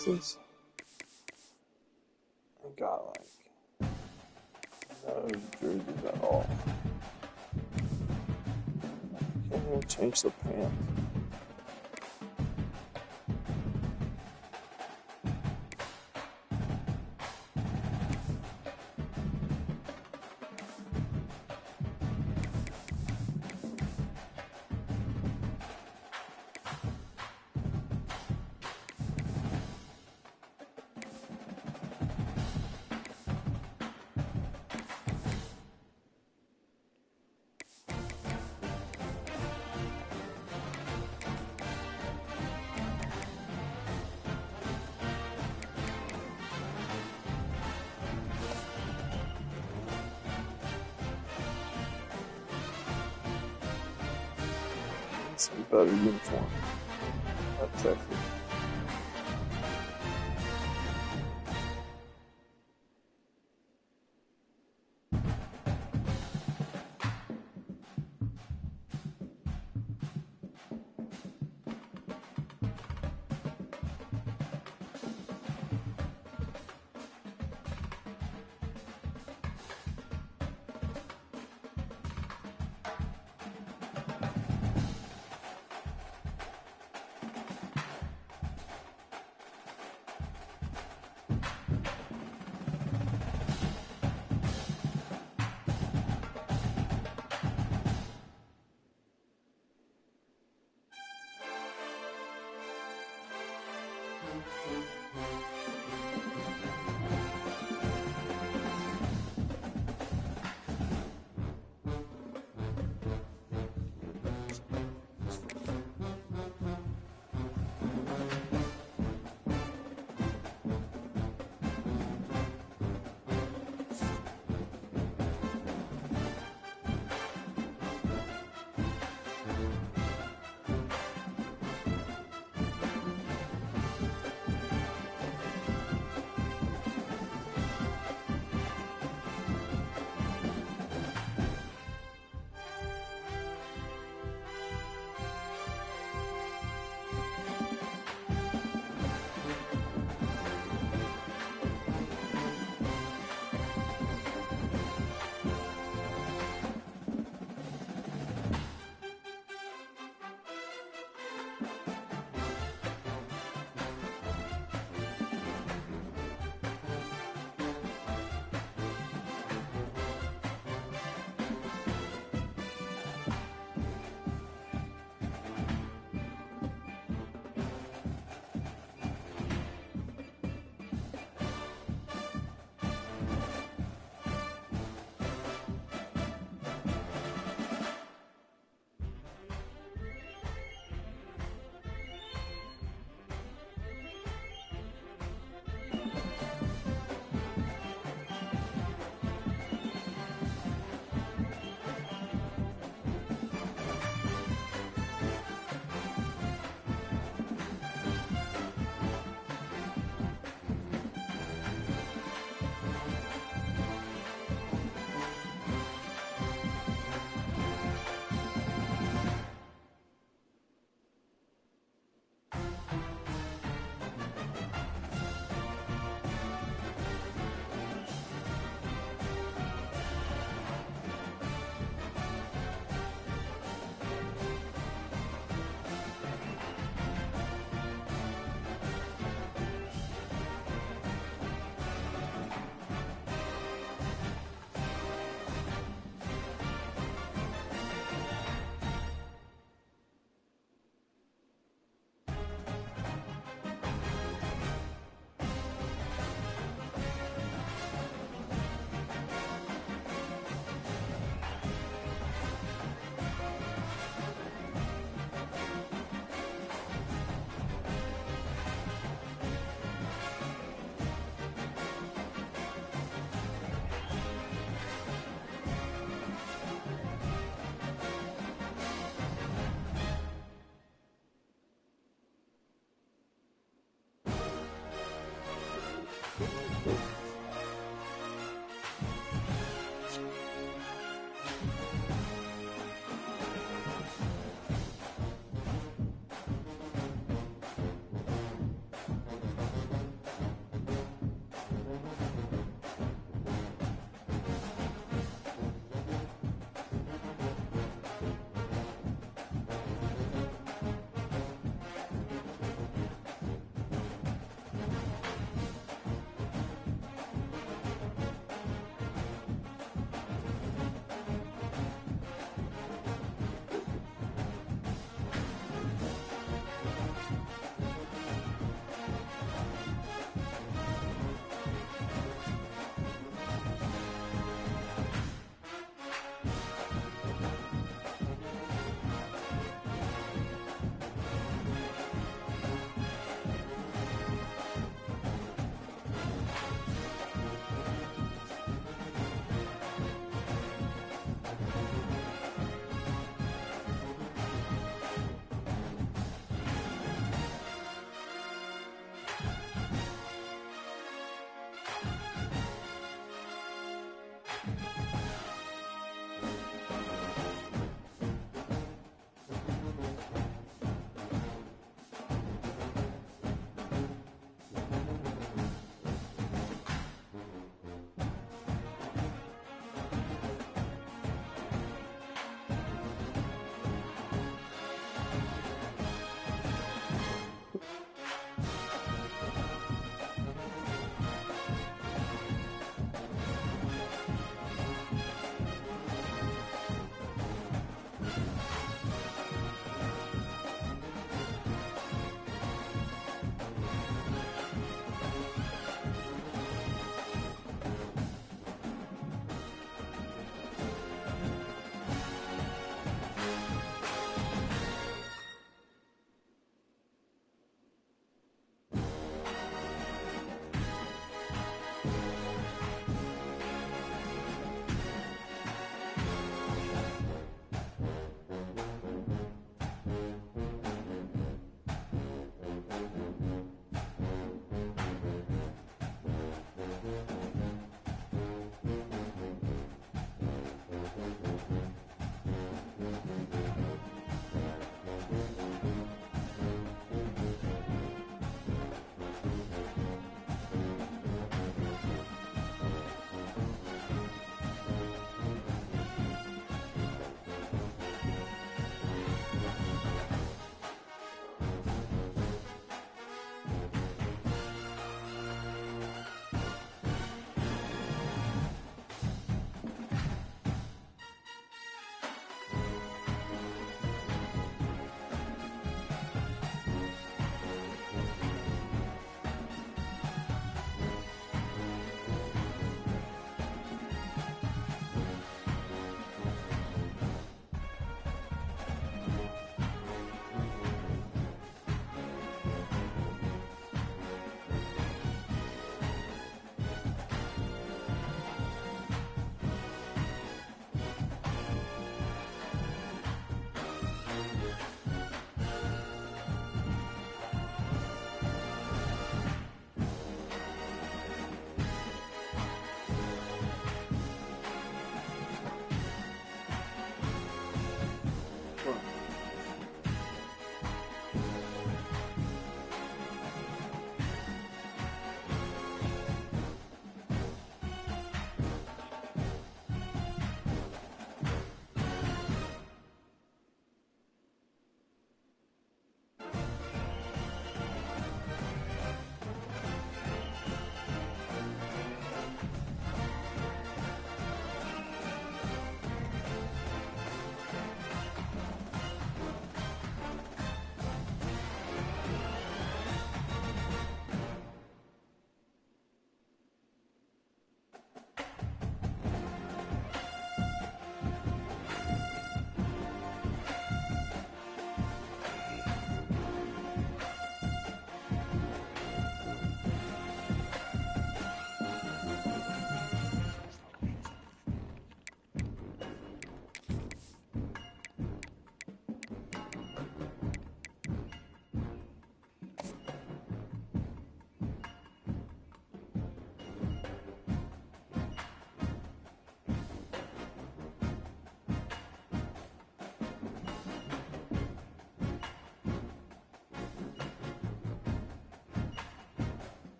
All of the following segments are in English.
Since I got like no jerseys at all. Can't even change the pants. Some better uniform. That's Texas.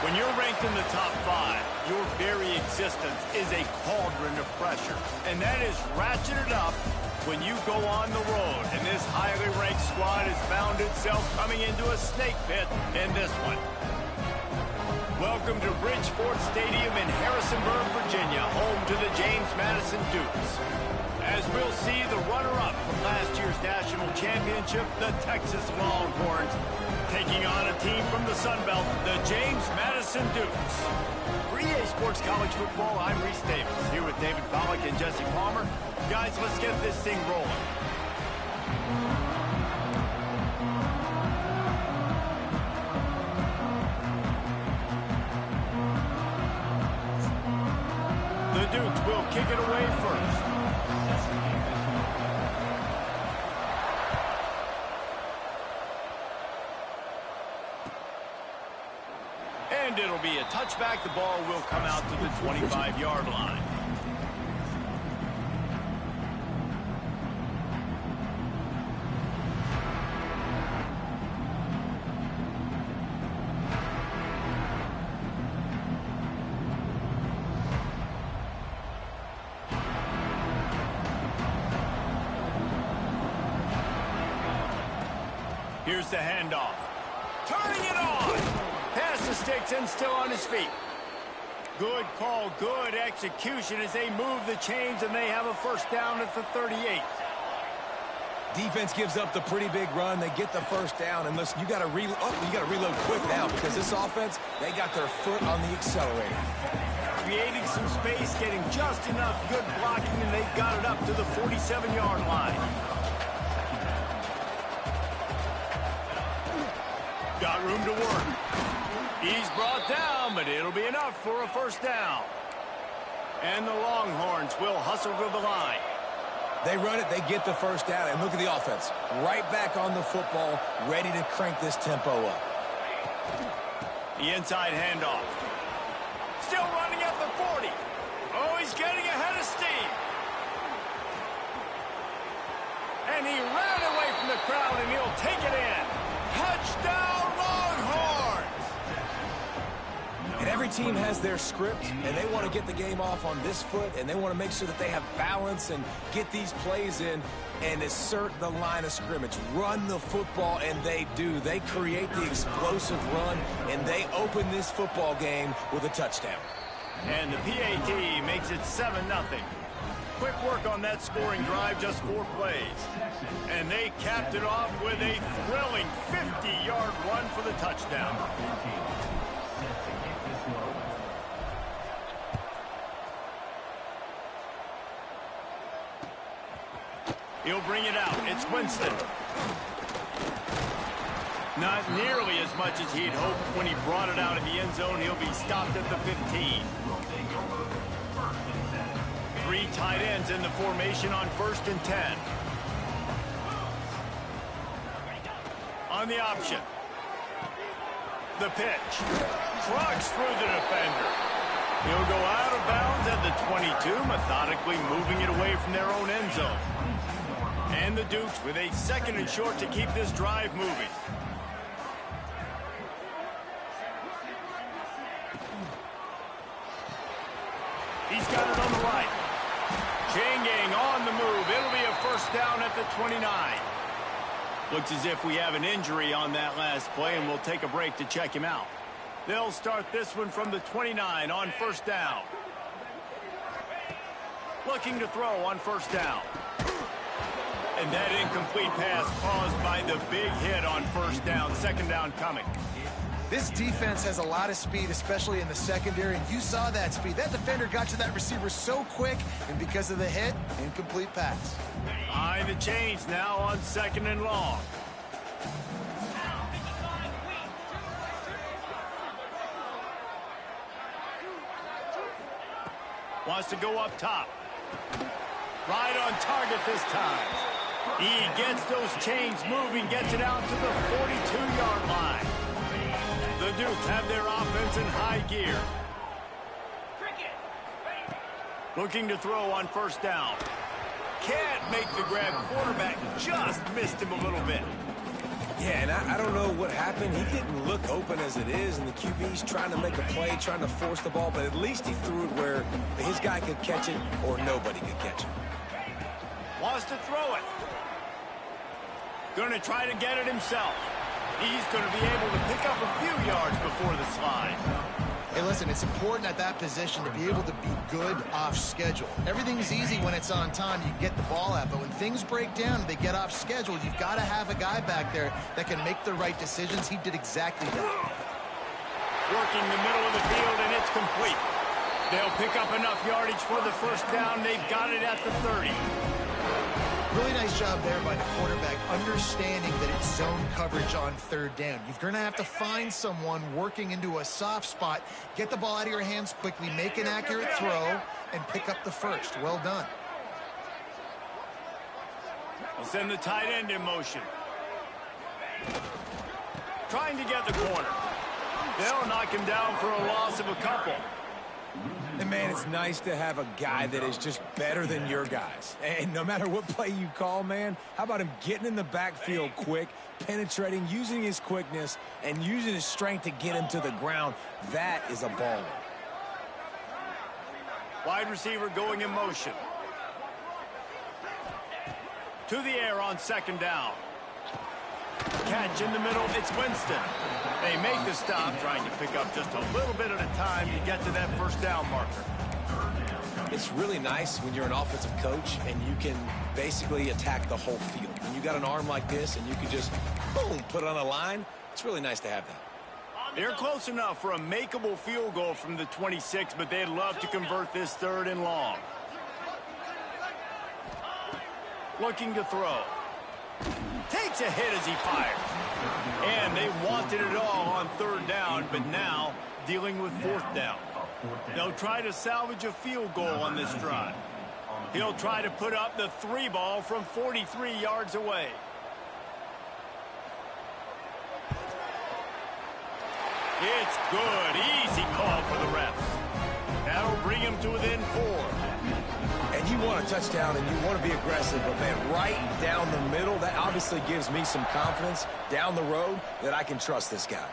When you're ranked in the top 5, your very existence is a cauldron of pressure. And that is ratcheted up when you go on the road. And this highly ranked squad has found itself coming into a snake pit in this one. Welcome to Bridgeport Stadium in Harrisonburg, Virginia, home to the James Madison Dukes. As we'll see the runner-up from last year's national championship, the Texas Longhorns, taking on a team from the Sun Belt, the James Madison Dukes. For EA Sports College Football, I'm Reese Davis, here with David Pollack and Jesse Palmer. Guys, let's get this thing rolling. The Dukes will kick it away first. And it'll be a touchback. The ball will come out to the 25-yard line. Here's the handoff. Turning it on. Pass the sticks and still on his feet. Good call, good execution as they move the chains and they have a first down at the 38. Defense gives up the pretty big run. They get the first down. And listen, you got to reload quick now because this offense, they got their foot on the accelerator. Creating some space, getting just enough good blocking, and they've got it up to the 47-yard line. Got room to work. He's brought down, but it'll be enough for a first down. And the Longhorns will hustle to the line. They run it, they get the first down, and look at the offense. Right back on the football, ready to crank this tempo up. The inside handoff. Still running at the 40. Oh, he's getting ahead of steam. And he ran away from the crowd, and he'll take it in. Touchdown, Longhorns! And every team has their script, and they want to get the game off on this foot, and they want to make sure that they have balance and get these plays in and assert the line of scrimmage. Run the football, and they do. They create the explosive run, and they open this football game with a touchdown. And the PAT makes it 7-0. Quick work on that scoring drive, just 4 plays. And they capped it off with a thrilling 50-yard run for the touchdown. He'll bring it out. It's Winston. Not nearly as much as he'd hoped when he brought it out of the end zone. He'll be stopped at the 15. 3 tight ends in the formation on 1st and 10. On the option. The pitch. Trucks through the defender. He'll go out of bounds at the 22, methodically moving it away from their own end zone. And the Dukes with a 2nd and short to keep this drive moving. He's got it on the right. Chain gang on the move. It'll be a first down at the 29. Looks as if we have an injury on that last play, and we'll take a break to check him out. They'll start this one from the 29 on 1st down. Looking to throw on 1st down. And that incomplete pass caused by the big hit on 1st down. 2nd down coming. This defense has a lot of speed, especially in the secondary, and you saw that speed. That defender got to that receiver so quick, and because of the hit, incomplete pass. Behind the chains now on 2nd and long. Wants to go up top. Right on target this time. He gets those chains moving, gets it out to the 42-yard line. The Dukes have their offense in high gear. Looking to throw on 1st down. Can't make the grab. Quarterback just missed him a little bit. Yeah, and I don't know what happened. He didn't look open as it is, and the QB's trying to make a play, trying to force the ball, but at least he threw it where his guy could catch it or nobody could catch it. Wants to throw it. Going to try to get it himself. He's going to be able to pick up a few yards before the slide. Hey, listen, it's important at that position to be able to be good off schedule. Everything's easy when it's on time. You get the ball out, but when things break down and they get off schedule, you've got to have a guy back there that can make the right decisions. He did exactly that. Working the middle of the field, and it's complete. They'll pick up enough yardage for the first down. They've got it at the 30. Really nice job there by the quarterback, understanding that it's zone coverage on third down. You're going to have to find someone working into a soft spot, get the ball out of your hands quickly, make an accurate throw, and pick up the first. Well done. They'll send the tight end in motion. Trying to get the corner. They'll knock him down for a loss of a couple. And, man, it's nice to have a guy that is just better than your guys. And no matter what play you call, man, how about him getting in the backfield quick, penetrating, using his quickness, and using his strength to get him to the ground? That is a baller. Wide receiver going in motion. To the air on second down. Catch in the middle, it's Winston. They make the stop, trying to pick up just a little bit at a time to get to that first down marker. It's really nice when you're an offensive coach and you can basically attack the whole field. When you got an arm like this and you can just, boom, put it on a line, it's really nice to have that. They're close enough for a makeable field goal from the 26, but they'd love to convert this third and long. Looking to throw. Takes a hit as he fires. And they wanted it all on third down, but now dealing with fourth down. They'll try to salvage a field goal on this drive. He'll try to put up the 3 ball from 43 yards away. It's good. Easy call for the refs. That'll bring him to within 4. And you want a touchdown and you want to be aggressive, but, man, right down the middle, that obviously gives me some confidence down the road that I can trust this guy.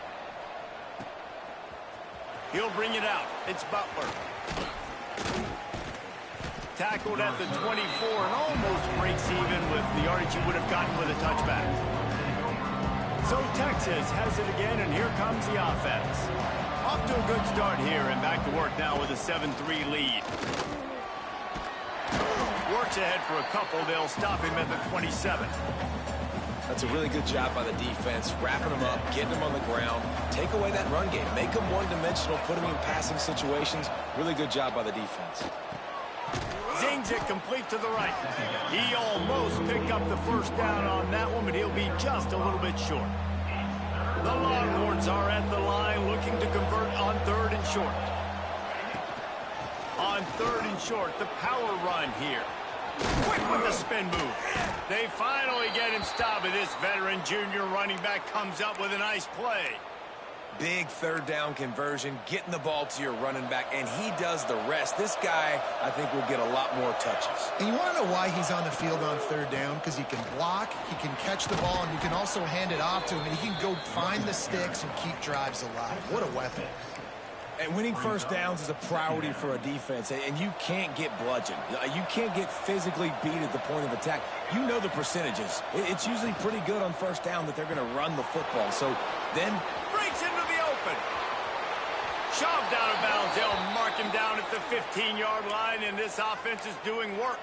He'll bring it out. It's Butler. Tackled at the 24 and almost breaks even with the yardage he would have gotten with a touchback. So Texas has it again, and here comes the offense. Off to a good start here, and back to work now with a 7-3 lead. Works ahead for a couple. They'll stop him at the 27. That's a really good job by the defense, wrapping him up, getting him on the ground, take away that run game, make him one-dimensional, put him in passing situations. Really good job by the defense. Zings it complete to the right. He almost picked up the first down on that one, but he'll be just a little bit short. The Longhorns are at the line looking to convert on third and short. On third and short, the power run here. Quick with the spin move. They finally get him stopped, and this veteran junior running back comes up with a nice play. Big third down conversion, getting the ball to your running back, and he does the rest. This guy, I think, will get a lot more touches. And you want to know why he's on the field on third down? Because he can block, he can catch the ball, and you can also hand it off to him, and he can go find the sticks and keep drives alive. What a weapon. And winning first downs is a priority for a defense, and you can't get bludgeoned. You can't get physically beat at the point of attack. You know the percentages. It's usually pretty good on first down that they're going to run the football. So then breaks into the open. Shoved out of bounds. They'll mark him down at the 15-yard line, and this offense is doing work.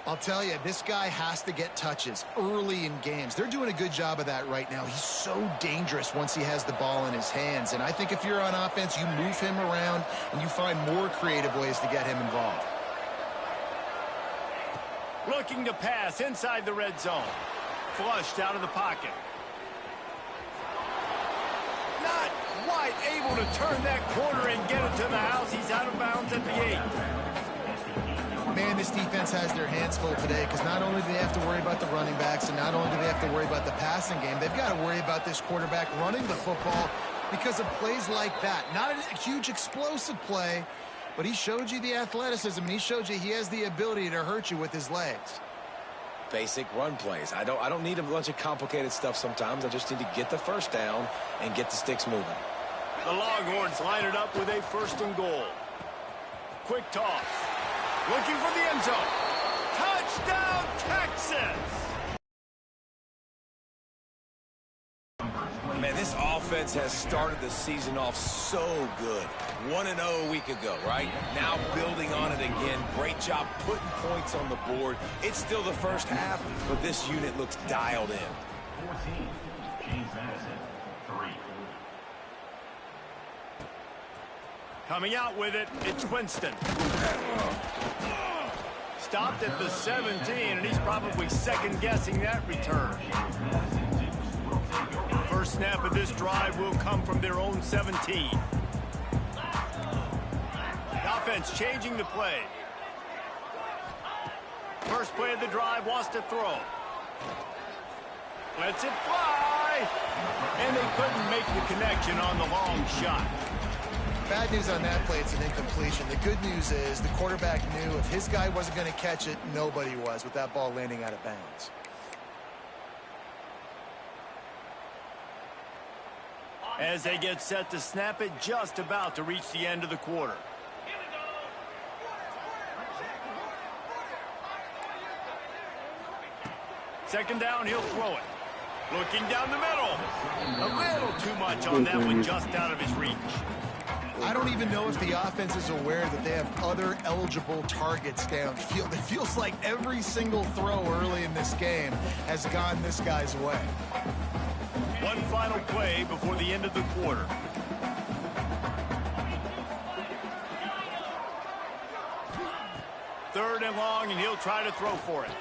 I'll tell you, this guy has to get touches early in games. They're doing a good job of that right now. He's so dangerous once he has the ball in his hands. And I think if you're on offense, you move him around and you find more creative ways to get him involved. Looking to pass inside the red zone. Flushed out of the pocket. Not quite able to turn that corner and get it to the house. He's out of bounds at the 8. Man, this defense has their hands full today because not only do they have to worry about the running backs and not only do they have to worry about the passing game, they've got to worry about this quarterback running the football because of plays like that. Not a huge explosive play, but he showed you the athleticism, and he showed you he has the ability to hurt you with his legs. basic run plays. I don't need a bunch of complicated stuff sometimes. I just need to get the first down and get the sticks moving. The Longhorns line it up with a 1st and goal. Quick toss. Looking for the end zone. Touchdown, Texas! Man, this offense has started the season off so good. 1-0 a week ago, right? Now building on it again. Great job putting points on the board. It's still the first half, but this unit looks dialed in. 14, James Madison, 3. Coming out with it, it's Winston. Stopped at the 17, and he's probably second-guessing that return. First snap of this drive will come from their own 17. The offense changing the play. First play of the drive, wants to throw. Lets it fly. And they couldn't make the connection on the long shot. Bad news on that play, it's an incompletion. The good news is the quarterback knew if his guy wasn't going to catch it, nobody was with that ball landing out of bounds. As they get set to snap it, just about to reach the end of the quarter. Second down, he'll throw it. Looking down the middle. A little too much on that one, just out of his reach. I don't even know if the offense is aware that they have other eligible targets downfield. It feels like every single throw early in this game has gone this guy's way. One final play before the end of the quarter. Third and long, and he'll try to throw for it.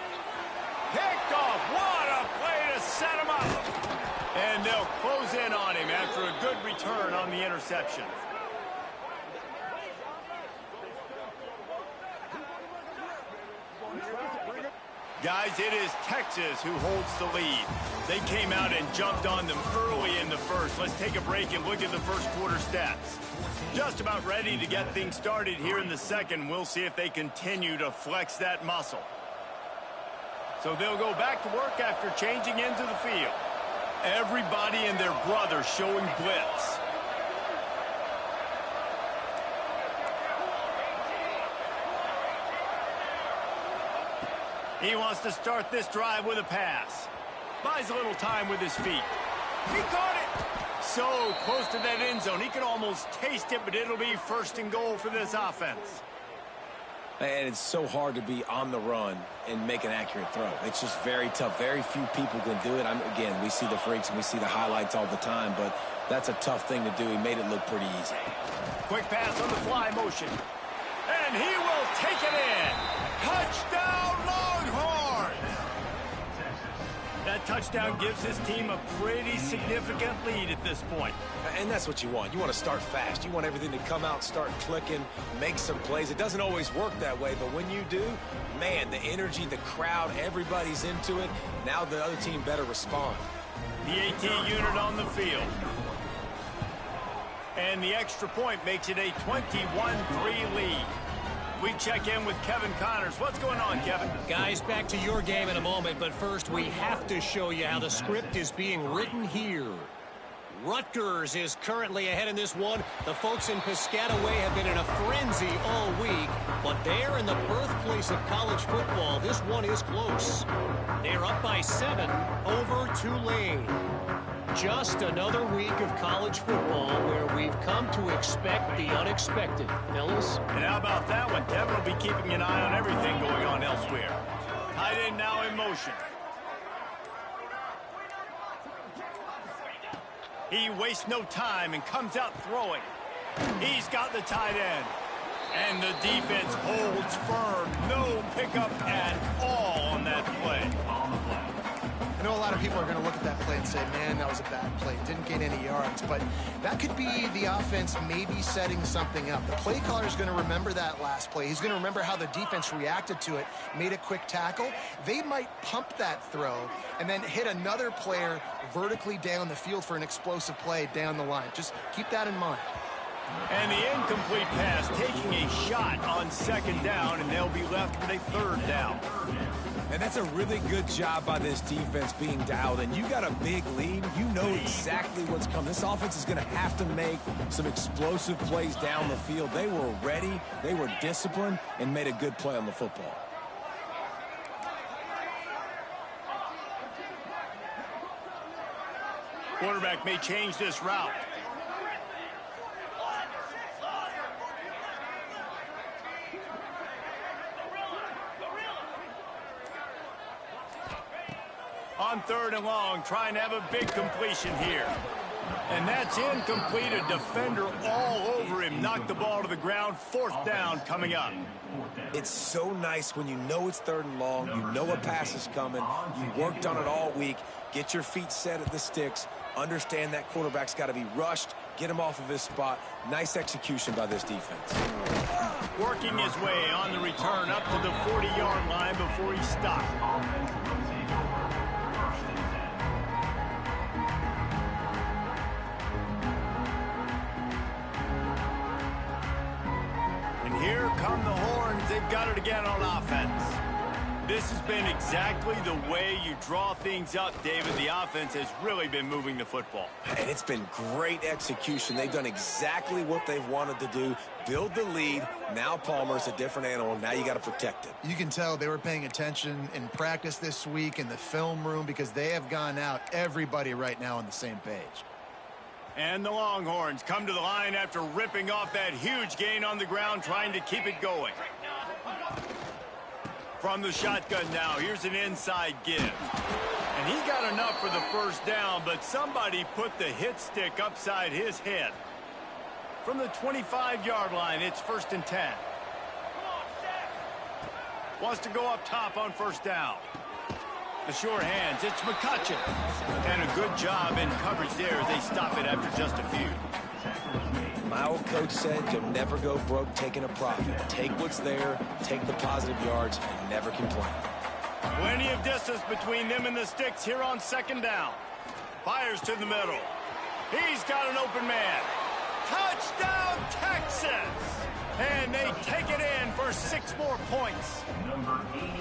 Picked off. What a play to set him up. And they'll close in on him after a good return on the interception. Guys, it is Texas who holds the lead. They came out and jumped on them early in the first. Let's take a break and look at the first quarter stats. Just about ready to get things started here in the second. We'll see if they continue to flex that muscle. So they'll go back to work after changing into the field. Everybody and their brother showing blitz. He wants to start this drive with a pass. Buys a little time with his feet. He caught it. So close to that end zone. He could almost taste it, but it'll be 1st and goal for this offense. And it's so hard to be on the run and make an accurate throw. It's just very tough. Very few people can do it. Again, we see the freaks and we see the highlights all the time, but that's a tough thing to do. He made it look pretty easy. Quick pass on the fly motion. And he will take it in. Touchdown, Longhorns! That touchdown gives his team a pretty significant lead at this point. And that's what you want. You want to start fast. You want everything to come out, start clicking, make some plays. It doesn't always work that way, but when you do, man, the energy, the crowd, everybody's into it. Now the other team better respond. The AT unit on the field. And the extra point makes it a 21-3 lead. We check in with Kevin Connors. What's going on, Kevin? Guys, back to your game in a moment, but first we have to show you how the script is being written here. Rutgers is currently ahead in this one. The folks in Piscataway have been in a frenzy all week, but they're in the birthplace of college football. This one is close. They're up by 7 over Tulane. Just another week of college football where we've come to expect the unexpected. Fellas? And how about that one? Kevin will be keeping an eye on everything going on elsewhere. Tight end now in motion. He wastes no time and comes out throwing. He's got the tight end. And the defense holds firm. No pickup at all on that play. I know a lot of people are going to look at that play and say, man, that was a bad play. Didn't gain any yards. But that could be the offense maybe setting something up. The play caller is going to remember that last play. He's going to remember how the defense reacted to it, made a quick tackle. They might pump that throw and then hit another player vertically down the field for an explosive play down the line. Just keep that in mind. And the incomplete pass taking a shot on 2nd down, and they'll be left with a 3rd down. And that's a really good job by this defense being dialed in. You got a big lead. You know exactly what's coming. This offense is going to have to make some explosive plays down the field. They were ready, they were disciplined, and made a good play on the football. Quarterback may change this route. On 3rd and long, trying to have a big completion here. And that's incomplete. A defender all over him. Knocked the ball to the ground. 4th down coming up. It's so nice when you know it's 3rd and long. You know a pass is coming. You worked on it all week. Get your feet set at the sticks. Understand that quarterback's got to be rushed. Get him off of his spot. Nice execution by this defense. Working his way on the return up to the 40-yard line before he stopped. Here come the horns. They've got it again on offense. This has been exactly the way you draw things up, David. The offense has really been moving the football. And it's been great execution. They've done exactly what they've wanted to do. Build the lead. Now Palmer's a different animal. Now you got to protect it. You can tell they were paying attention in practice this week in the film room because they have gone out, everybody right now on the same page. And the Longhorns come to the line after ripping off that huge gain on the ground, trying to keep it going. From the shotgun now, here's an inside give. And he got enough for the 1st down, but somebody put the hit stick upside his head. From the 25-yard line, it's 1st and 10. Wants to go up top on 1st down. The short hands, it's McCutcheon. And a good job in coverage there as they stop it after just a few. My old coach said you'll never go broke taking a profit. Take what's there, take the positive yards, and never complain. Plenty of distance between them and the sticks here on 2nd down. Fires to the middle. He's got an open man. Touchdown, Texas! And they take it in for 6 more points. Number 82.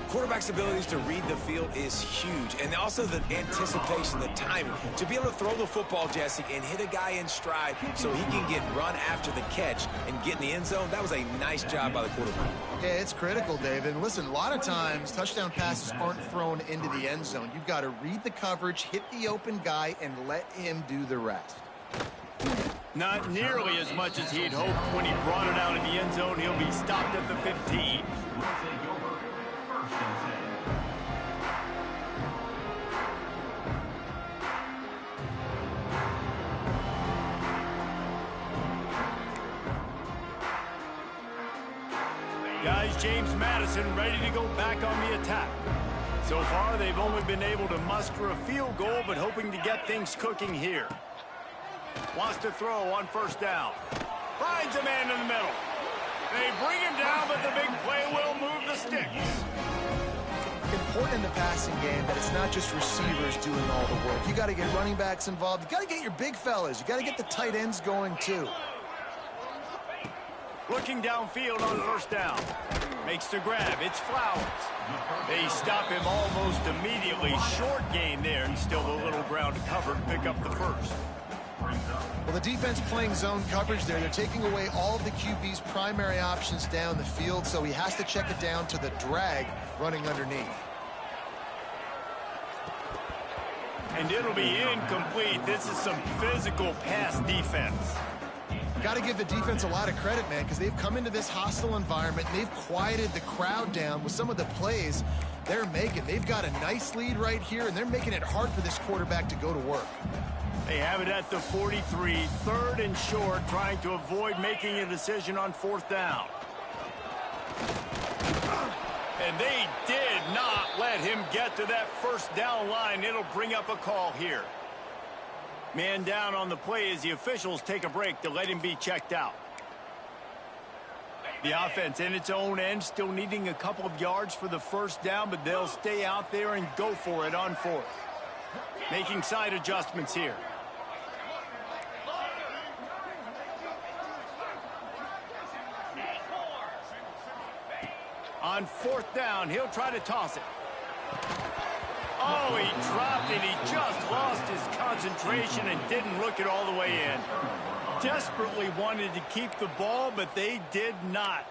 Quarterback's abilities to read the field is huge, and also the anticipation, the timing. To be able to throw the football, Jesse, and hit a guy in stride so he can get run after the catch and get in the end zone, that was a nice job by the quarterback. Yeah, it's critical, David. And listen, a lot of times touchdown passes aren't thrown into the end zone. You've got to read the coverage, hit the open guy, and let him do the rest. Not nearly as much as he'd hoped when he brought it out in the end zone. He'll be stopped at the 15. Guys, James Madison ready to go back on the attack. So far, they've only been able to muster a field goal, but hoping to get things cooking here. Wants to throw on 1st down. Finds a man in the middle. They bring him down, but the big play will move the sticks. Important in the passing game that it's not just receivers doing all the work. You got to get running backs involved. You got to get your big fellas. You got to get the tight ends going too. Looking downfield on 1st down. Makes the grab. It's Flowers. They stop him almost immediately. Short gain there, and still a little ground to cover to pick up the 1st. Well, the defense playing zone coverage there. They're taking away all of the QB's primary options down the field, so he has to check it down to the drag running underneath. And it'll be incomplete. This is some physical pass defense. Got to give the defense a lot of credit, man, because they've come into this hostile environment. And they've quieted the crowd down with some of the plays they're making. They've got a nice lead right here, and they're making it hard for this quarterback to go to work. They have it at the 43, 3rd and short, trying to avoid making a decision on 4th down. And they did not let him get to that 1st down line. It'll bring up a call here. Man down on the play as the officials take a break to let him be checked out. The offense in its own end still needing a couple of yards for the 1st down, but they'll stay out there and go for it on 4th. Making side adjustments here. On On 4th down, he'll try to toss it. Oh, he dropped it. He just lost his concentration and didn't look it all the way in. Desperately wanted to keep the ball, but they did not.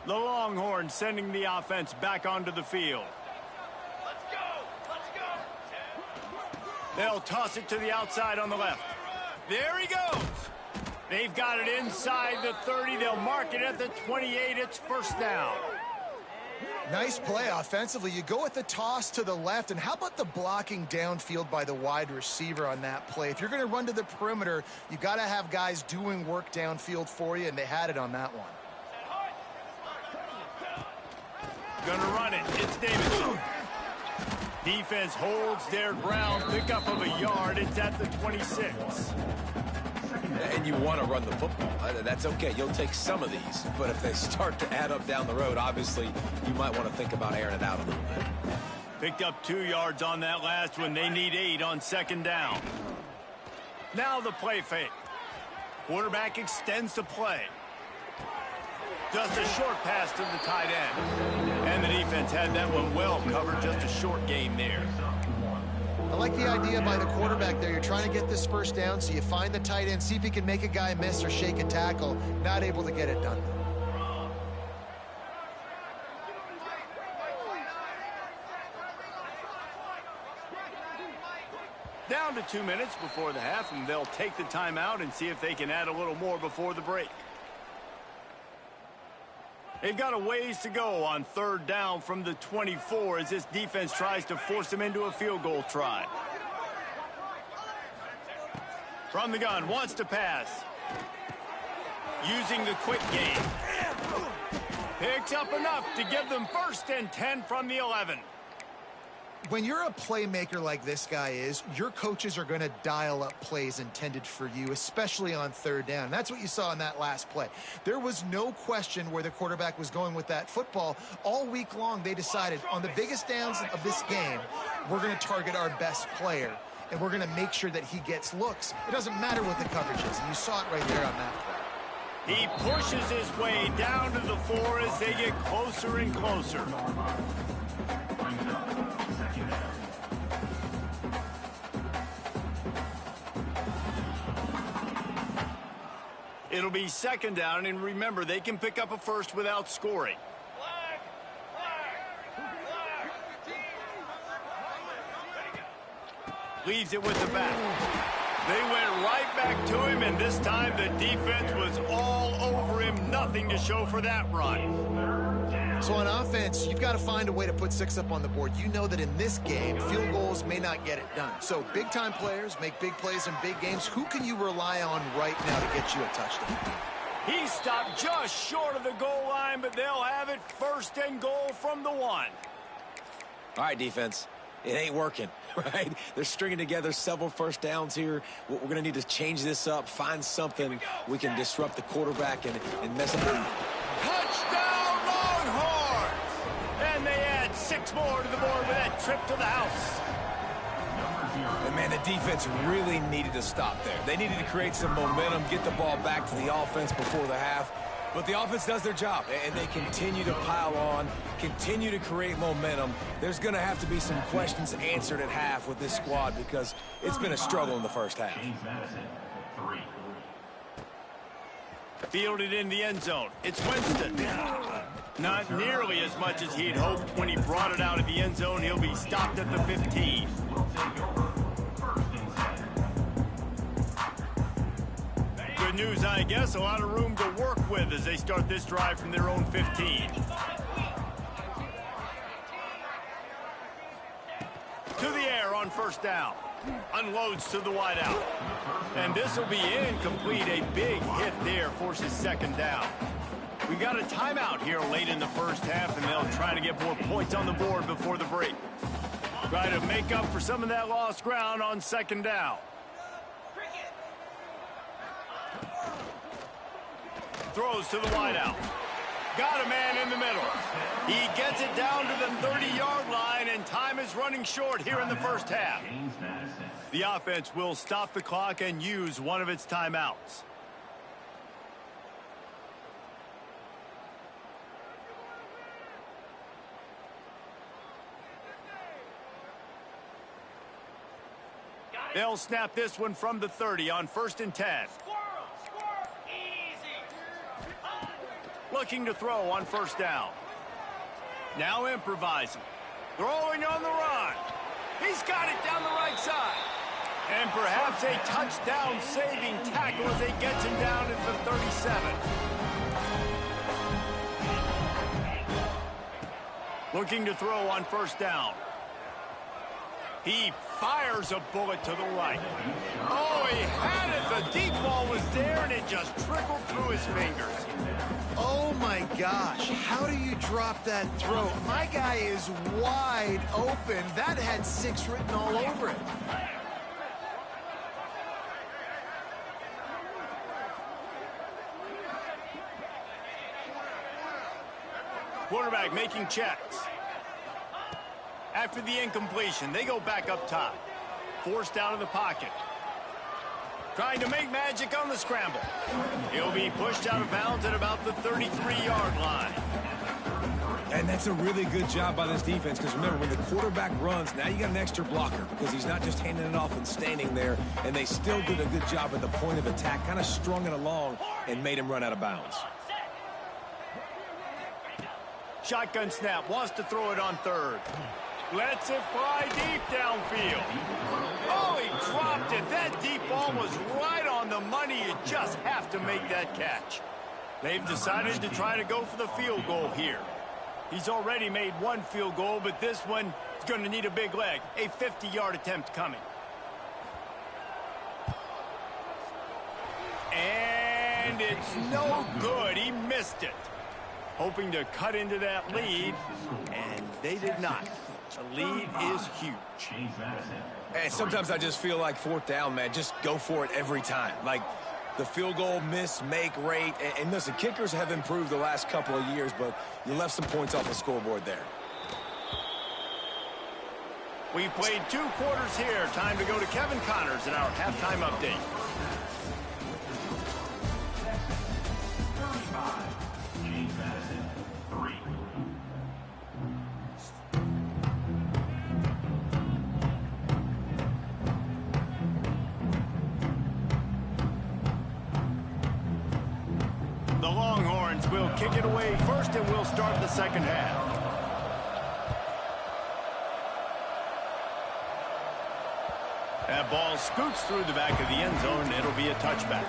The Longhorns sending the offense back onto the field. Let's go! Let's go! They'll toss it to the outside on the left. There he goes. They've got it inside the 30. They'll mark it at the 28. It's 1st down. Nice play offensively. You go with the toss to the left, and how about the blocking downfield by the wide receiver on that play? If you're going to run to the perimeter, you got to have guys doing work downfield for you, and they had it on that one. Gonna run it. It's Davidson. Defense holds their ground. Pickup of a yard. It's at the 26. And you want to run the football. That's okay. You'll take some of these. But if they start to add up down the road, obviously, you might want to think about airing it out a little bit. Picked up 2 yards on that last one. They need 8 on 2nd down. Now the play fake. Quarterback extends the play. Just a short pass to the tight end. And the defense had that one well covered. Just a short game there. I like the idea by the quarterback there. You're trying to get this 1st down, so you find the tight end, see if he can make a guy miss or shake a tackle. Not able to get it done. Down to 2 minutes before the half, and they'll take the timeout and see if they can add a little more before the break. They've got a ways to go on 3rd down from the 24 as this defense tries to force them into a field goal try. From the gun, wants to pass. Using the quick game. Picks up enough to give them 1st and 10 from the 11. When you're a playmaker like this guy is, your coaches are going to dial up plays intended for you, especially on 3rd down. And that's what you saw in that last play. There was no question where the quarterback was going with that football. All week long, they decided on the biggest downs of this game, we're going to target our best player, and we're going to make sure that he gets looks. It doesn't matter what the coverage is, and you saw it right there on that play. He pushes his way down to the 4 as they get closer and closer. It'll be 2nd down, and remember, they can pick up a 1st without scoring. Leaves it with the back. They went right back to him, and this time the defense was all over him. Nothing to show for that run. So on offense, you've got to find a way to put 6 up on the board. You know that in this game, field goals may not get it done. So big-time players make big plays in big games. Who can you rely on right now to get you a touchdown? He stopped just short of the goal line, but they'll have it 1st and goal from the 1. All right, defense. It ain't working, right? They're stringing together several 1st downs here. We're going to need to change this up, find something we can disrupt the quarterback and mess up. Touchdown, Longhorns! And they add 6 more to the board with that trip to the house. And man, the defense really needed to stop there. They needed to create some momentum, get the ball back to the offense before the half. But the offense does their job, and they continue to pile on, continue to create momentum. There's going to have to be some questions answered at half with this squad because it's been a struggle in the 1st half. Fielded in the end zone. It's Winston. Not nearly as much as he'd hoped when he brought it out of the end zone. He'll be stopped at the 15. Good news, I guess. A lot of room to work with as they start this drive from their own 15. To the air on 1st down. Unloads to the wideout. And this will be incomplete. A big hit there forces 2nd down. We got a timeout here late in the 1st half, and they'll try to get more points on the board before the break. Try to make up for some of that lost ground on 2nd down. Throws to the wideout. Got a man in the middle. He gets it down to the 30-yard line, and and time is running short here in the first half. The offense will stop the clock and use one of its timeouts. They'll snap this one from the 30 on 1st and 10. Looking to throw on 1st down. Now improvising. Throwing on the run. He's got it down the right side. And perhaps a touchdown-saving tackle as he gets him down at the 37. Looking to throw on 1st down. He fires a bullet to the right. Oh, he had it. The deep ball was there, and it just trickled through his fingers. Oh, my gosh. How do you drop that throw? My guy is wide open. That had 6 written all over it. Quarterback making checks. After the incompletion, they go back up top. Forced out of the pocket. Trying to make magic on the scramble. He'll be pushed out of bounds at about the 33-yard line. And that's a really good job by this defense, because remember, when the quarterback runs, now you got an extra blocker, because he's not just handing it off and standing there, and they still did a good job at the point of attack, kind of strung it along and made him run out of bounds. Shotgun snap, wants to throw it on 3rd. Lets it fly deep downfield. Oh, he dropped it. That deep ball was right on the money. You just have to make that catch. They've decided to try to go for the field goal here. He's already made 1 field goal, but this one is going to need a big leg. A 50-yard attempt coming. And it's no good. He missed it. Hoping to cut into that lead, and they did not. The lead is huge. And sometimes I just feel like 4th down, man, just go for it every time. Like the field goal miss, make rate. And listen, kickers have improved the last couple of years, but you left some points off the scoreboard there. We've played 2 quarters here. Time to go to Kevin Connors in our halftime update. Will kick it away first, and we'll start the second half. That ball scoots through the back of the end zone. It'll be a touchback.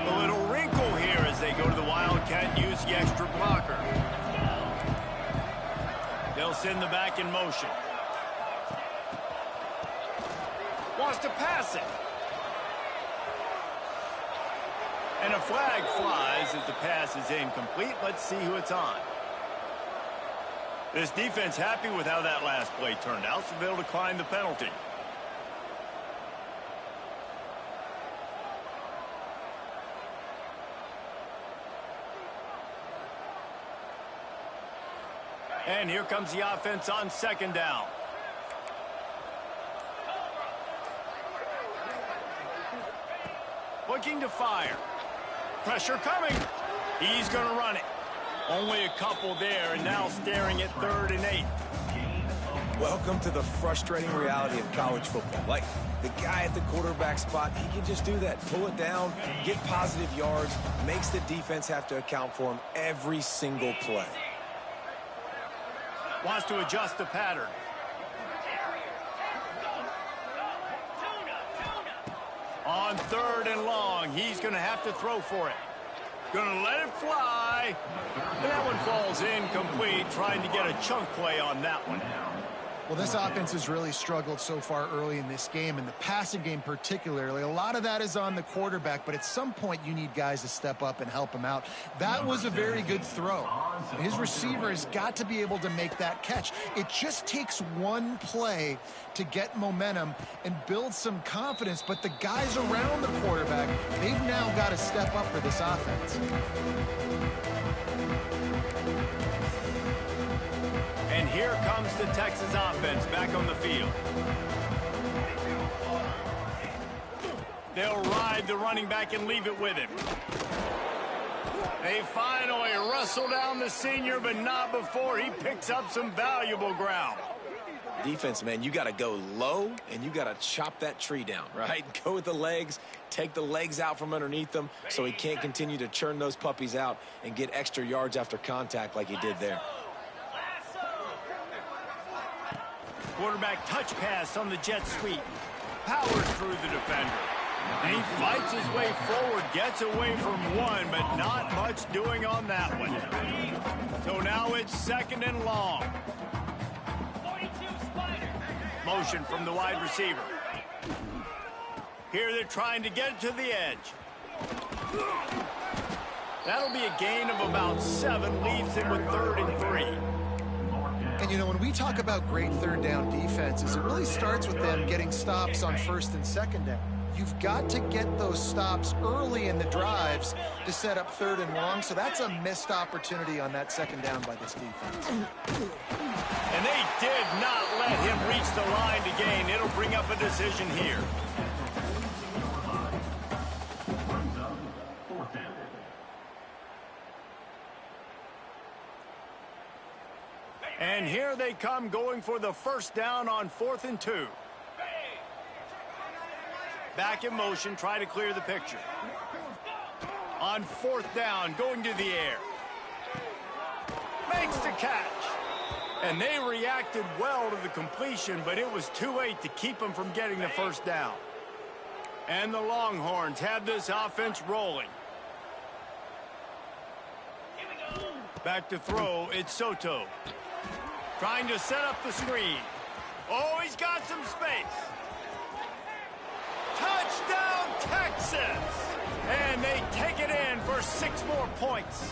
A little wrinkle here as they go to the Wildcat and use the extra blocker. They'll send the back in motion. Wants to pass it. And a flag flies as the pass is incomplete. Let's see who it's on. This defense happy with how that last play turned out, so they'll decline the penalty. And here comes the offense on 2nd down. Looking to fire. Pressure coming. He's going to run it. Only a couple there, and now staring at 3rd and 8. Welcome to the frustrating reality of college football. Like, the guy at the quarterback spot, he can just do that. Pull it down, get positive yards, makes the defense have to account for him every single play. Wants to adjust the pattern. On 3rd and long, he's going to have to throw for it. Going to let it fly. And that one falls incomplete, trying to get a chunk play on that one. Well, this offense has really struggled so far early in this game, and the passing game particularly. A lot of that is on the quarterback, but at some point you need guys to step up and help him out. That was a very good throw. His receiver has got to be able to make that catch. It just takes one play to get momentum and build some confidence, but the guys around the quarterback, they've now got to step up for this offense. And here comes the Texas offense back on the field. They'll ride the running back and leave it with him. They finally wrestle down the senior, but not before he picks up some valuable ground. Defense, man, you got to go low, and you got to chop that tree down, right? Go with the legs, take the legs out from underneath them so he can't continue to churn those puppies out and get extra yards after contact like he did there. Quarterback touch pass on the jet sweep. Powers through the defender. And he fights his way forward, gets away from one, but not much doing on that one. So now it's 2nd and long. Motion from the wide receiver. Here they're trying to get it to the edge. That'll be a gain of about 7, leaves him with 3rd and 3. And, you know, when we talk about great third down defenses, it really starts with them getting stops on 1st and 2nd down. You've got to get those stops early in the drives to set up 3rd and long, so that's a missed opportunity on that 2nd down by this defense. And they did not let him reach the line to gain. It'll bring up a decision here. And here they come going for the 1st down on 4th and 2. Back in motion, try to clear the picture. On 4th down, going to the air. Makes the catch. And they reacted well to the completion, but it was too late to keep them from getting the 1st down. And the Longhorns have this offense rolling. Back to throw, it's Soto. Trying to set up the screen. Oh, he's got some space. Touchdown, Texas! And they take it in for 6 more points.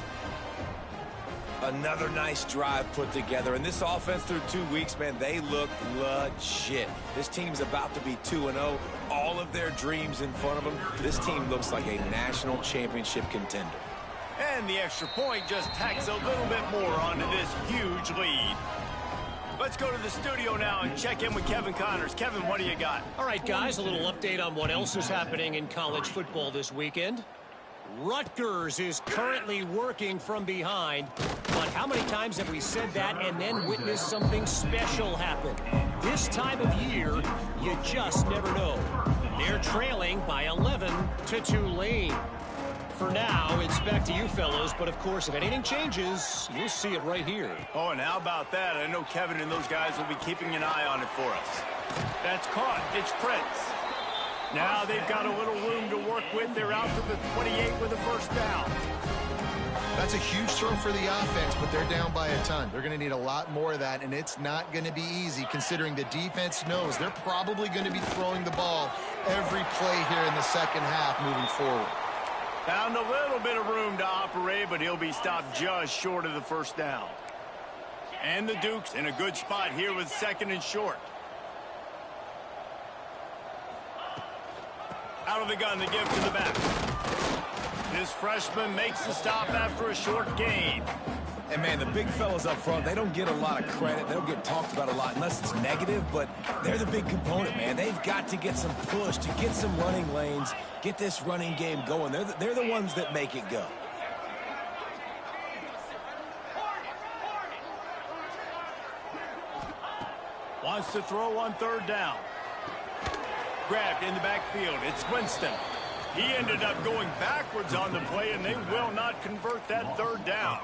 Another nice drive put together. And this offense through 2 weeks, man, they look legit. This team's about to be 2-0. All of their dreams in front of them. This team looks like a national championship contender. And the extra point just tacks a little bit more onto this huge lead. Let's go to the studio now and check in with Kevin Connors. Kevin, what do you got? All right, guys, a little update on what else is happening in college football this weekend. Rutgers is currently working from behind, but how many times have we said that and then witnessed something special happen? This time of year, you just never know. They're trailing by 11 to Tulane. For now, it's back to you fellows, but of course, if anything changes, you'll see it right here. Oh, and how about that? I know Kevin and those guys will be keeping an eye on it for us. That's caught. It's Prince. Now they've got a little room to work with. They're out to the 28 with a 1st down. That's a huge throw for the offense, but they're down by a ton. They're going to need a lot more of that, and it's not going to be easy considering the defense knows they're probably going to be throwing the ball every play here in the 2nd half moving forward. Found a little bit of room to operate, but he'll be stopped just short of the 1st down. And the Dukes in a good spot here with 2nd and short. Out of the gun, they give to the back. This freshman makes the stop after a short gain. And, man, the big fellas up front, they don't get a lot of credit. They don't get talked about a lot unless it's negative, but they're the big component, man. They've got to get some push, to get some running lanes, get this running game going. They're the ones that make it go. Wants to throw on 3rd down. Grabbed in the backfield. It's Winston. He ended up going backwards on the play, and they will not convert that 3rd down.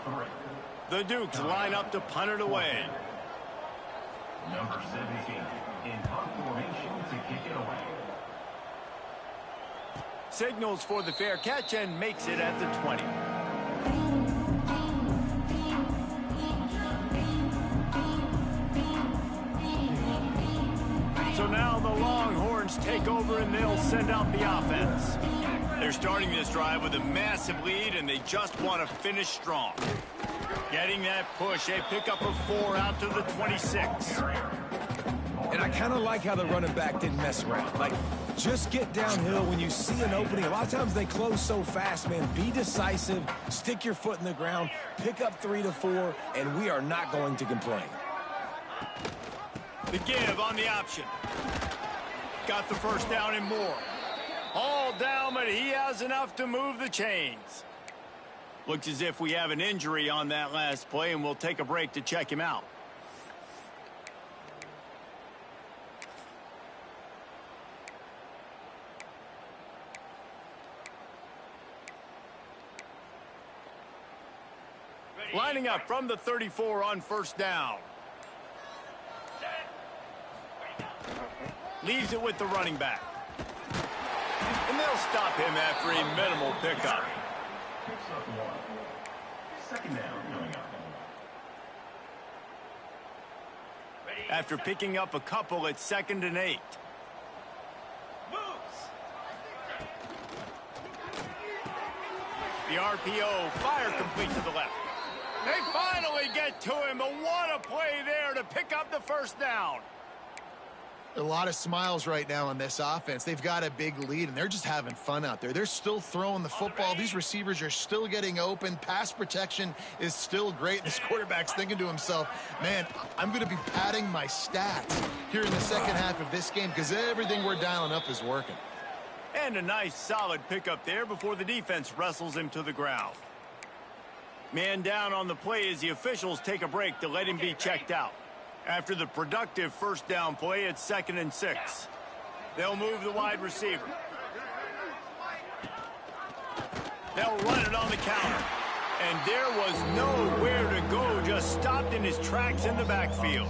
The Dukes line up to punt it away. Number 17 in punt formation to kick it away. Signals for the fair catch and makes it at the 20. take over and they'll send out the offense. They're starting this drive with a massive lead, and they just want to finish strong. Getting that push, a pickup of 4 out to the 26. And I kind of like how the running back didn't mess around. Like, just get downhill when you see an opening. A lot of times they close so fast, man. Be decisive, stick your foot in the ground, pick up 3 to 4, and we are not going to complain. The give on the option. Got the first down and more. All down, but he has enough to move the chains. Looks as if we have an injury on that last play, and we'll take a break to check him out. Lining up from the 34 on first down. Leaves it with the running back. And they'll stop him after a minimal pickup. Picks up 1. Second down coming up. After picking up a couple at 2nd and 8. The RPO, fire complete to the left. They finally get to him, but what a play there to pick up the first down. A lot of smiles right now on this offense. They've got a big lead, and they're just having fun out there. They're still throwing the football. These receivers are still getting open. Pass protection is still great. This quarterback's thinking to himself, man, I'm going to be padding my stats here in the second half of this game because everything we're dialing up is working. And a nice, solid pickup there before the defense wrestles him to the ground. Man down on the play as the officials take a break to let him be checked out. After the productive first down play, it's 2nd and 6. They'll move the wide receiver. They'll run it on the counter. And there was nowhere to go, just stopped in his tracks in the backfield.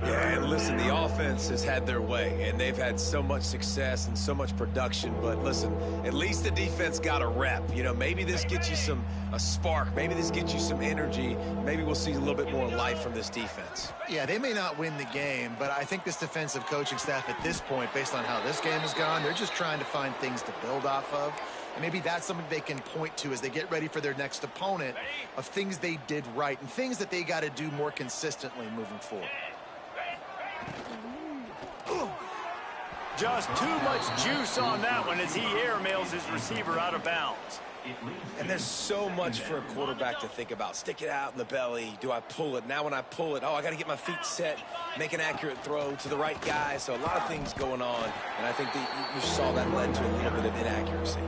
Yeah, and listen, the offense has had their way, and they've had so much success and so much production. But listen, at least the defense got a rep. You know, maybe this gets you a spark. Maybe this gets you some energy. Maybe we'll see a little bit more life from this defense. Yeah, they may not win the game, but I think this defensive coaching staff at this point, based on how this game has gone, they're just trying to find things to build off of. And maybe that's something they can point to as they get ready for their next opponent of things they did right and things that they got to do more consistently moving forward. Just too much juice on that one as he airmails his receiver out of bounds. And there's so much for a quarterback to think about. Stick it out in the belly. Do I pull it? Now when I pull it, I got to get my feet set, make an accurate throw to the right guy. So a lot of things going on, and I think that you saw that led to a little bit of inaccuracy.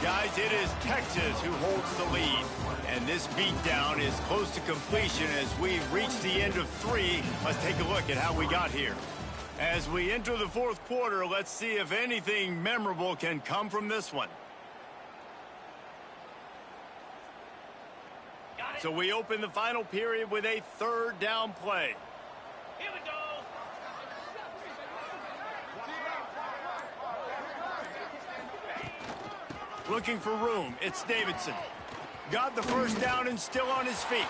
Guys, it is Texas who holds the lead. And this beatdown is close to completion as we've reached the end of 3. Let's take a look at how we got here. As we enter the 4th quarter, let's see if anything memorable can come from this one. So we open the final period with a 3rd down play. Here we go. Looking for room, it's Davidson. Got the first down and still on his feet.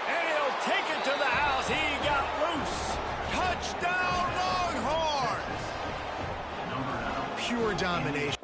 And he'll take it to the house. He got loose. Touchdown, Longhorns! Pure domination.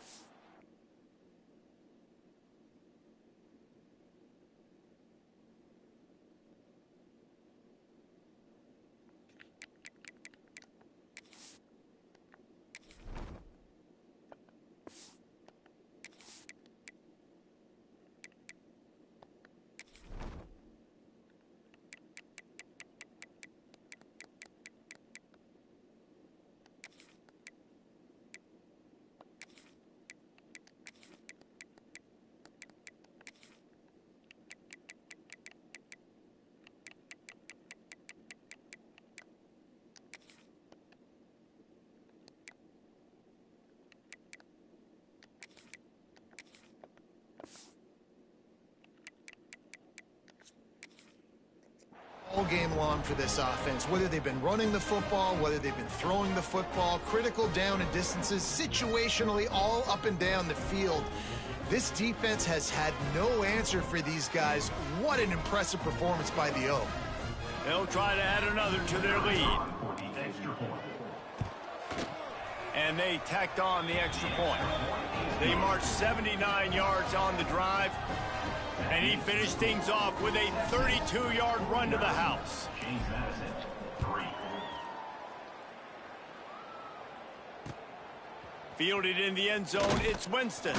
game long for this offense. Whether they've been running the football, whether they've been throwing the football, critical down and distances, situationally all up and down the field. This defense has had no answer for these guys. What an impressive performance by the O. They'll try to add another to their lead. And they tacked on the extra point. They marched 79 yards on the drive, and he finished things off with a 32-yard run to the house. James Madison, 3. Fielded in the end zone, it's Winston.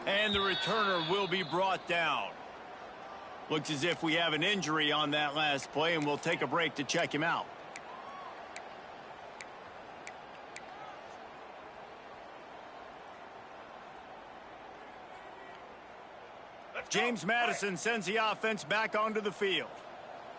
And the returner will be brought down. Looks as if we have an injury on that last play, and we'll take a break to check him out. James Madison sends the offense back onto the field.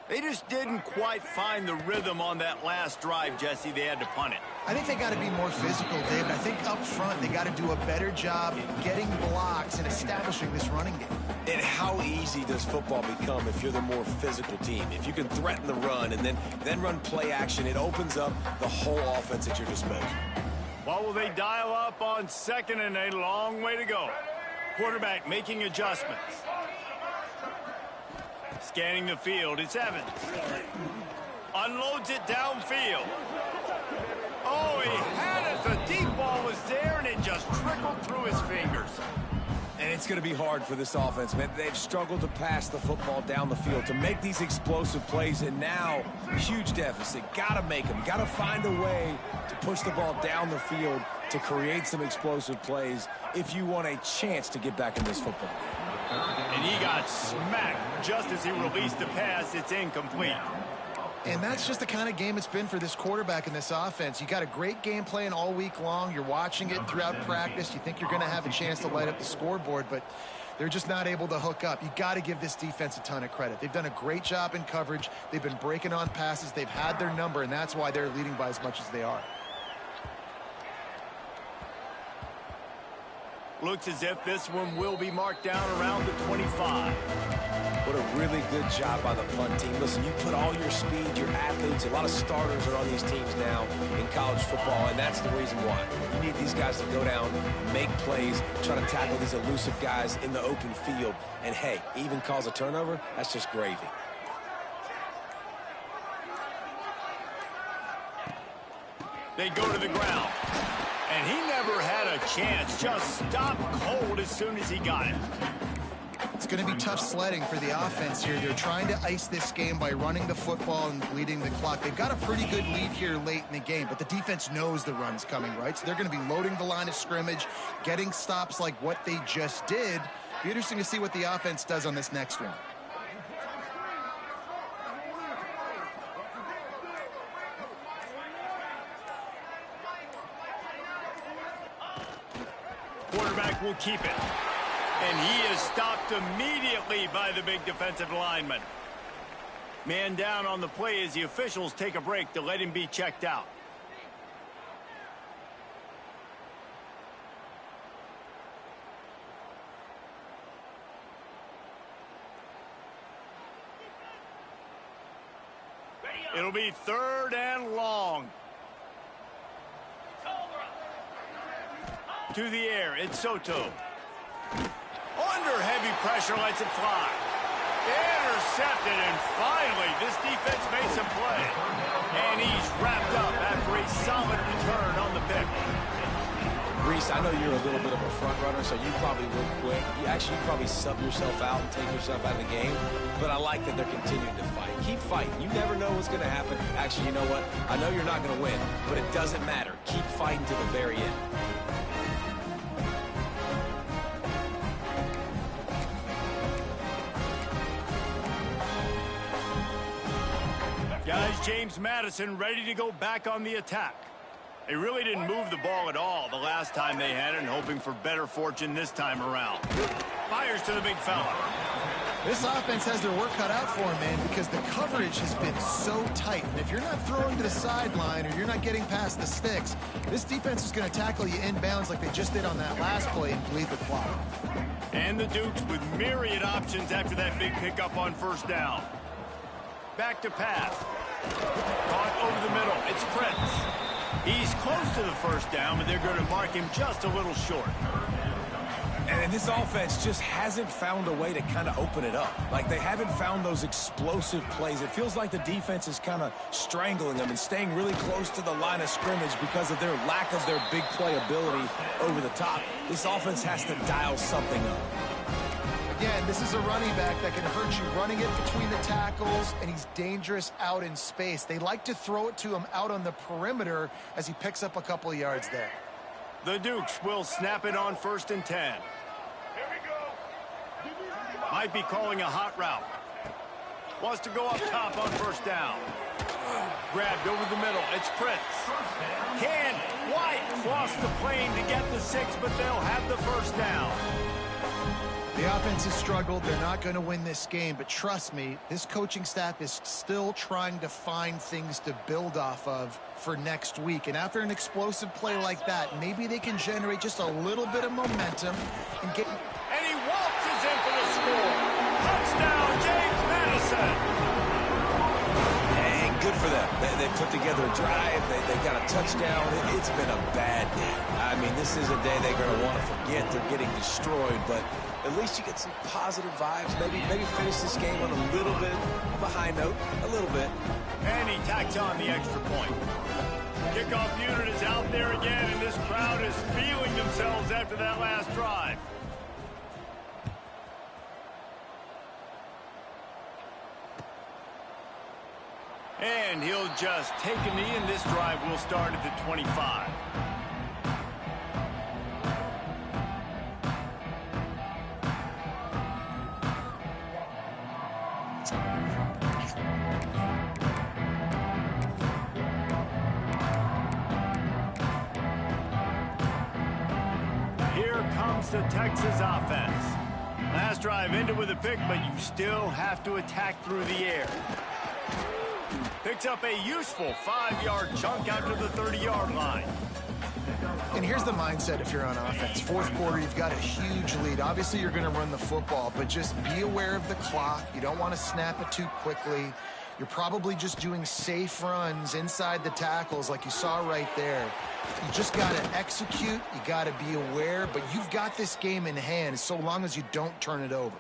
They just didn't quite find the rhythm on that last drive, Jesse. They had to punt it. I think they got to be more physical, David. I think up front they got to do a better job getting blocks and establishing this running game. And how easy does football become if you're the more physical team? If you can threaten the run and then run play action, it opens up the whole offense at your disposal. What will they dial up on second and a long way to go? Quarterback making adjustments. Scanning the field, it's Evans. Unloads it downfield. Oh, he had it. The deep ball was there, and it just trickled through his fingers. And it's going to be hard for this offense, man. They've struggled to pass the football down the field, to make these explosive plays, and now, huge deficit. Got to make them. Got to find a way to push the ball down the field to create some explosive plays if you want a chance to get back in this football game. And he got smacked just as he released the pass. It's incomplete. And that's just the kind of game it's been for this quarterback in this offense. You got a great game plan all week long. You're watching it throughout practice. You think you're going to have a chance to light up the scoreboard, but they're just not able to hook up. You got to give this defense a ton of credit. They've done a great job in coverage. They've been breaking on passes. They've had their number, and that's why they're leading by as much as they are. Looks as if this one will be marked down around the 25. What a really good job by the punt team. Listen, you put all your speed, your athletes, a lot of starters are on these teams now in college football, and that's the reason why. You need these guys to go down, make plays, try to tackle these elusive guys in the open field, and hey, even cause a turnover, that's just gravy. They go to the ground. And he never had a chance. Just stopped cold as soon as he got it. It's going to be tough sledding for the offense here. They're trying to ice this game by running the football and bleeding the clock. They've got a pretty good lead here late in the game, but the defense knows the run's coming, right? So they're going to be loading the line of scrimmage, getting stops like what they just did. Be interesting to see what the offense does on this next one. Quarterback will keep it. And he is stopped immediately by the big defensive lineman. Man down on the play as the officials take a break to let him be checked out. It'll be 3rd and long. To the air, it's Soto. Under heavy pressure, lets it fly. Intercepted, and finally, this defense made some play. And he's wrapped up after a solid return on the pick. Reese, I know you're a little bit of a front runner, so you probably will quit. You probably sub yourself out and take yourself out of the game. But I like that they're continuing to fight. Keep fighting. You never know what's going to happen. Actually, you know what? I know you're not going to win, but it doesn't matter. Keep fighting to the very end. Guys, James Madison ready to go back on the attack. They really didn't move the ball at all the last time they had it, and hoping for better fortune this time around. Fires to the big fella. This offense has their work cut out for them, man, because the coverage has been so tight. And if you're not throwing to the sideline or you're not getting past the sticks, this defense is going to tackle you inbounds like they just did on that last play and bleed the clock. And the Dukes with myriad options after that big pickup on 1st down. Back to pass. Caught over the middle. It's Prince. He's close to the first down, but they're going to mark him just a little short. And this offense just hasn't found a way to kind of open it up. Like, they haven't found those explosive plays. It feels like the defense is kind of strangling them and staying really close to the line of scrimmage because of their lack of their big play ability over the top. This offense has to dial something up. Again, this is a running back that can hurt you running it between the tackles, and he's dangerous out in space. They like to throw it to him out on the perimeter as he picks up a couple of yards there. The Dukes will snap it on 1st and 10. Might be calling a hot route. Wants to go up top on 1st down. Grabbed over the middle. It's Prince. Can White cross the plane to get the 6, but they'll have the 1st down. The offense has struggled. They're not going to win this game, but trust me, this coaching staff is still trying to find things to build off of for next week. And after an explosive play like that, maybe they can generate just a little bit of momentum and get... And he waltzes in for the score. Touchdown, James Madison. Hey, good for them. They put together a drive. They got a touchdown. It's been a bad day. I mean, this is a day they're going to want to forget. They're getting destroyed, but at least you get some positive vibes. Maybe finish this game on a little bit of a high note. A little bit. And he tacks on the extra point. Kickoff unit is out there again, and this crowd is feeling themselves after that last drive. And he'll just take a knee, and this drive will start at the 25. Here comes the Texas offense. Last drive ended with a pick, but you still have to attack through the air. Picks up a useful 5-yard chunk out to the 30-yard line. And here's the mindset if you're on offense. 4th quarter, you've got a huge lead. Obviously, you're going to run the football, but just be aware of the clock. You don't want to snap it too quickly. You're probably just doing safe runs inside the tackles like you saw right there. You just got to execute. You got to be aware, but you've got this game in hand so long as you don't turn it over.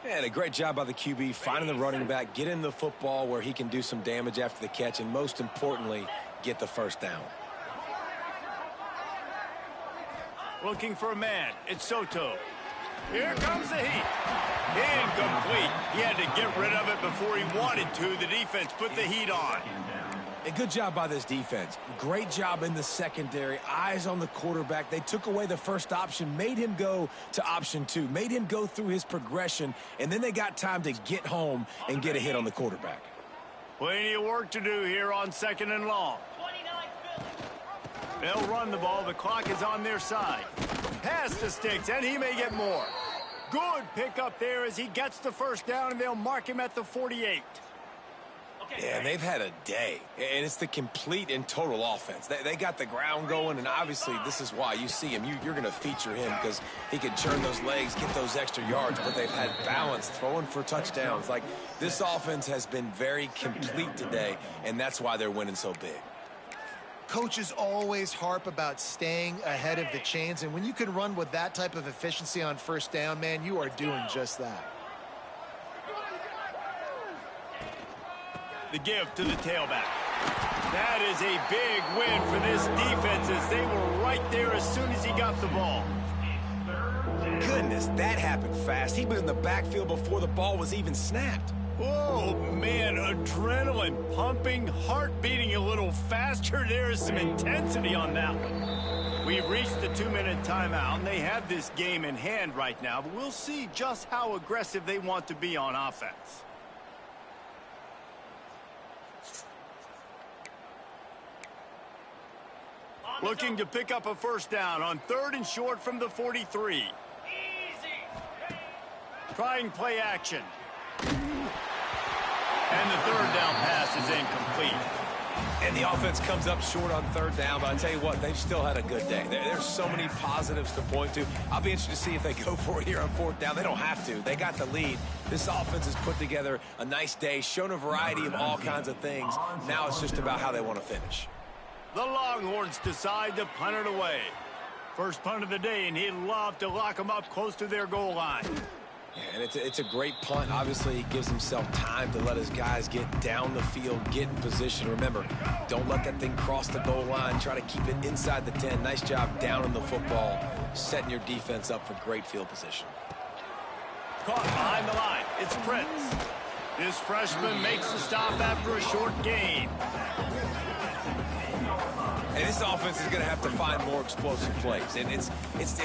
Yeah, and a great job by the QB, finding the running back, get in the football where he can do some damage after the catch, and most importantly, get the 1st down. Looking for a man. It's Soto. Here comes the heat. Incomplete. He had to get rid of it before he wanted to. The defense put the heat on. A good job by this defense. Great job in the secondary. Eyes on the quarterback. They took away the first option, made him go to option 2, made him go through his progression, and then they got time to get home and get a hit on the quarterback. Plenty of work to do here on 2nd and long. They'll run the ball. The clock is on their side. Pass to Sticks, and he may get more. Good pickup there as he gets the 1st down, and they'll mark him at the 48. Yeah, and they've had a day, and it's the complete and total offense. They got the ground going, and obviously this is why you see him. You're going to feature him because he can churn those legs, get those extra yards, but they've had balance, throwing for touchdowns. Like, this offense has been very complete today, and that's why they're winning so big. Coaches always harp about staying ahead of the chains, and when you can run with that type of efficiency on 1st down, man, you are doing just that. The give to the tailback. That is a big win for this defense as they were right there as soon as he got the ball. Goodness, that happened fast. He was in the backfield before the ball was even snapped. Oh, man, adrenaline pumping, heart beating a little faster. There is some intensity on that one. We've reached the 2-minute timeout, and they have this game in hand right now, but we'll see just how aggressive they want to be on offense. Looking to pick up a 1st down on 3rd and short from the 43. Trying play action. And the 3rd down pass is incomplete. And the offense comes up short on third down, but I tell you what, they've still had a good day. There's so many positives to point to. I'll be interested to see if they go for it here on fourth down. They don't have to. They got the lead. This offense has put together a nice day, shown a variety of all kinds of things. Now it's just about how they want to finish. The Longhorns decide to punt it away. First punt of the day, and he'd love to lock them up close to their goal line. Yeah, and it's a great punt. Obviously, he gives himself time to let his guys get down the field, get in position. Remember, don't let that thing cross the goal line. Try to keep it inside the 10. Nice job down in the football, setting your defense up for great field position. Caught behind the line. It's Prince. This freshman makes the stop after a short gain. And this offense is going to have to find more explosive plays. And it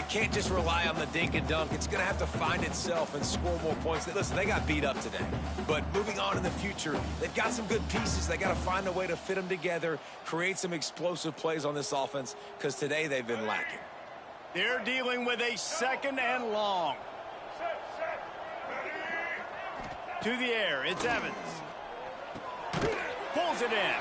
can't just rely on the dink and dunk. It's going to have to find itself and score more points. Listen, they got beat up today. But moving on in the future, they've got some good pieces. They got to find a way to fit them together, create some explosive plays on this offense, because today they've been lacking. They're dealing with a second and long. To the air, it's Evans. Pulls it in.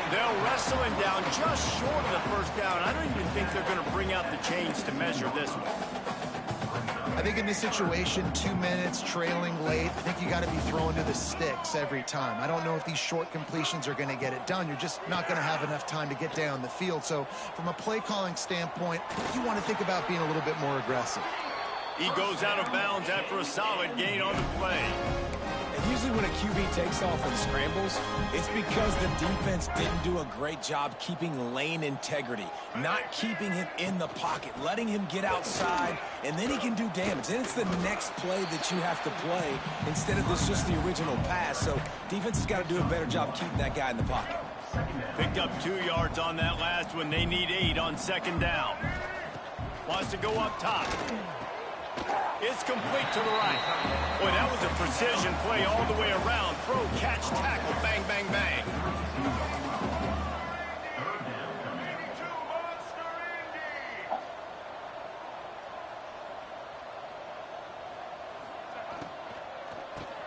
They'll wrestle him down just short of the first down. I don't even think they're going to bring out the chains to measure this one. I think in this situation, 2 minutes, trailing late, I think you got to be throwing to the sticks every time. I don't know if these short completions are going to get it done. You're just not going to have enough time to get down the field. So from a play calling standpoint, you want to think about being a little bit more aggressive. He goes out of bounds after a solid gain on the play. Usually when a QB takes off and scrambles, it's because the defense didn't do a great job keeping lane integrity, not keeping him in the pocket, letting him get outside, and then he can do damage. Then it's the next play that you have to play instead of this just the original pass. So defense has got to do a better job keeping that guy in the pocket. Picked up 2 yards on that last one. They need 8 on second down. Wants to go up top. It's complete to the right. Boy, that was a precision play all the way around. Throw, catch, tackle, bang, bang, bang.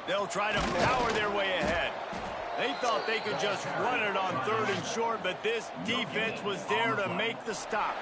They'll try to power their way ahead. They thought they could just run it on third and short, but this defense was there to make the stop.